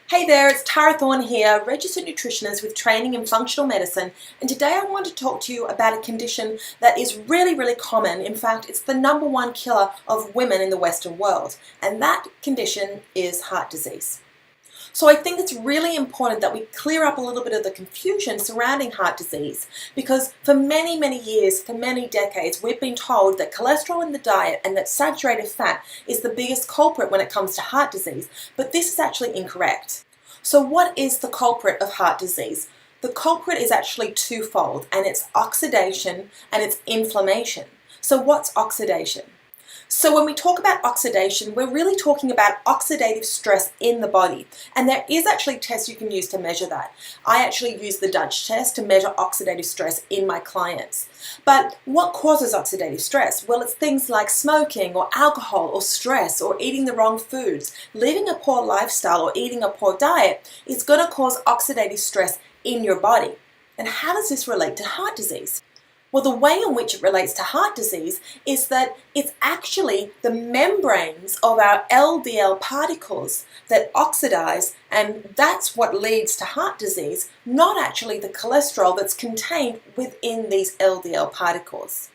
Hey there, it's Tara Thorne here, registered nutritionist with training in functional medicine, and today I want to talk to you about a condition that is really common. In fact, it's the #1 killer of women in the Western world, and that condition is heart disease. So I think it's really important that we clear up a little bit of the confusion surrounding heart disease, because for many years, for many decades, we've been told that cholesterol in the diet and that saturated fat is the biggest culprit when it comes to heart disease, but this is actually incorrect. So what is the culprit of heart disease? The culprit is actually twofold, and it's oxidation and it's inflammation. So what's oxidation? So when we talk about oxidation, we're really talking about oxidative stress in the body. And there is actually tests you can use to measure that. I actually use the Dutch test to measure oxidative stress in my clients. But what causes oxidative stress? Well, it's things like smoking or alcohol or stress or eating the wrong foods. Living a poor lifestyle or eating a poor diet is going to cause oxidative stress in your body. And how does this relate to heart disease? Well, the way in which it relates to heart disease is that it's actually the membranes of our LDL particles that oxidize, and that's what leads to heart disease, not actually the cholesterol that's contained within these LDL particles.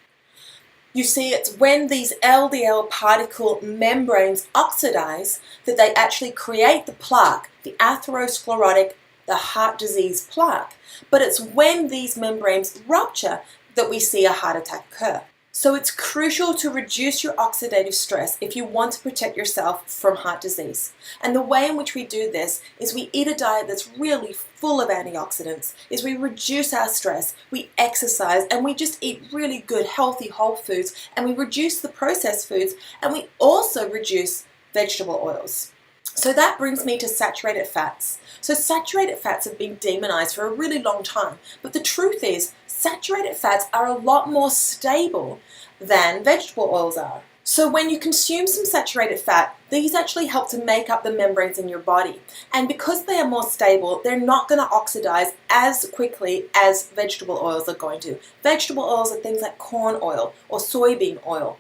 You see, it's when these LDL particle membranes oxidize that they actually create the plaque, the atherosclerotic, the heart disease plaque. But it's when these membranes rupture that we see a heart attack occur. So it's crucial to reduce your oxidative stress if you want to protect yourself from heart disease. And the way in which we do this is we eat a diet that's really full of antioxidants, is we reduce our stress, we exercise, and we just eat really good, healthy, whole foods, and we reduce the processed foods, and we also reduce vegetable oils. So that brings me to saturated fats. So saturated fats have been demonized for a really long time, but the truth is saturated fats are a lot more stable than vegetable oils are. So when you consume some saturated fat, these actually help to make up the membranes in your body. And because they are more stable, they're not going to oxidize as quickly as vegetable oils are going to. Vegetable oils are things like corn oil or soybean oil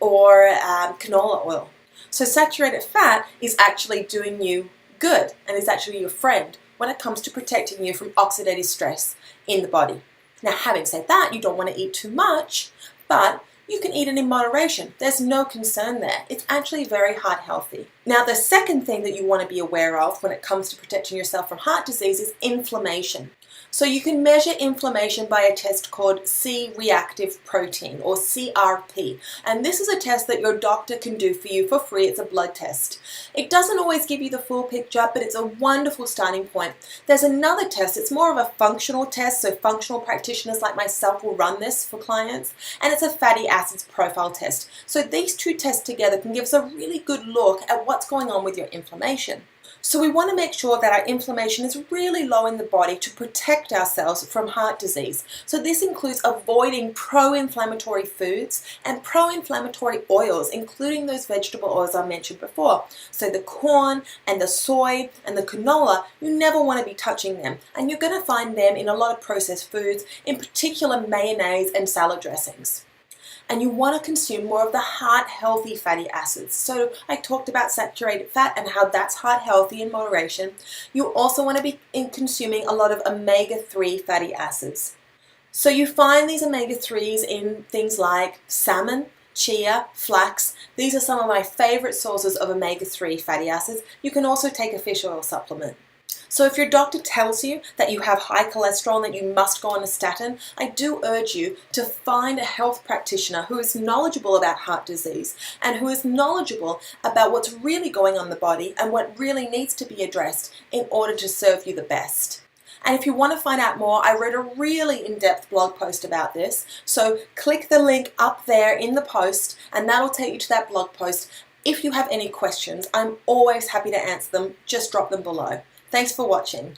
or canola oil. So saturated fat is actually doing you good and is actually your friend when it comes to protecting you from oxidative stress in the body. Now, having said that, you don't want to eat too much, but you can eat it in moderation. There's no concern there. It's actually very heart healthy. Now, the second thing that you want to be aware of when it comes to protecting yourself from heart disease is inflammation. So you can measure inflammation by a test called C-reactive protein, or CRP. And this is a test that your doctor can do for you for free. It's a blood test. It doesn't always give you the full picture, but it's a wonderful starting point. There's another test. It's more of a functional test, so functional practitioners like myself will run this for clients, and it's a fatty acids profile test. So these two tests together can give us a really good look at what's going on with your inflammation. So we want to make sure that our inflammation is really low in the body to protect ourselves from heart disease. So this includes avoiding pro-inflammatory foods and pro-inflammatory oils, including those vegetable oils I mentioned before. So the corn and the soy and the canola, you never want to be touching them. And you're going to find them in a lot of processed foods, in particular mayonnaise and salad dressings. And you want to consume more of the heart-healthy fatty acids. So I talked about saturated fat and how that's heart-healthy in moderation. You also want to be consuming a lot of omega-3 fatty acids. So you find these omega-3s in things like salmon, chia, flax. These are some of my favorite sources of omega-3 fatty acids. You can also take a fish oil supplement. So if your doctor tells you that you have high cholesterol and that you must go on a statin, I do urge you to find a health practitioner who is knowledgeable about heart disease and who is knowledgeable about what's really going on in the body and what really needs to be addressed in order to serve you the best. And if you want to find out more, I wrote a really in-depth blog post about this. So click the link up there in the post and that'll take you to that blog post. If you have any questions, I'm always happy to answer them. Just drop them below. Thanks for watching.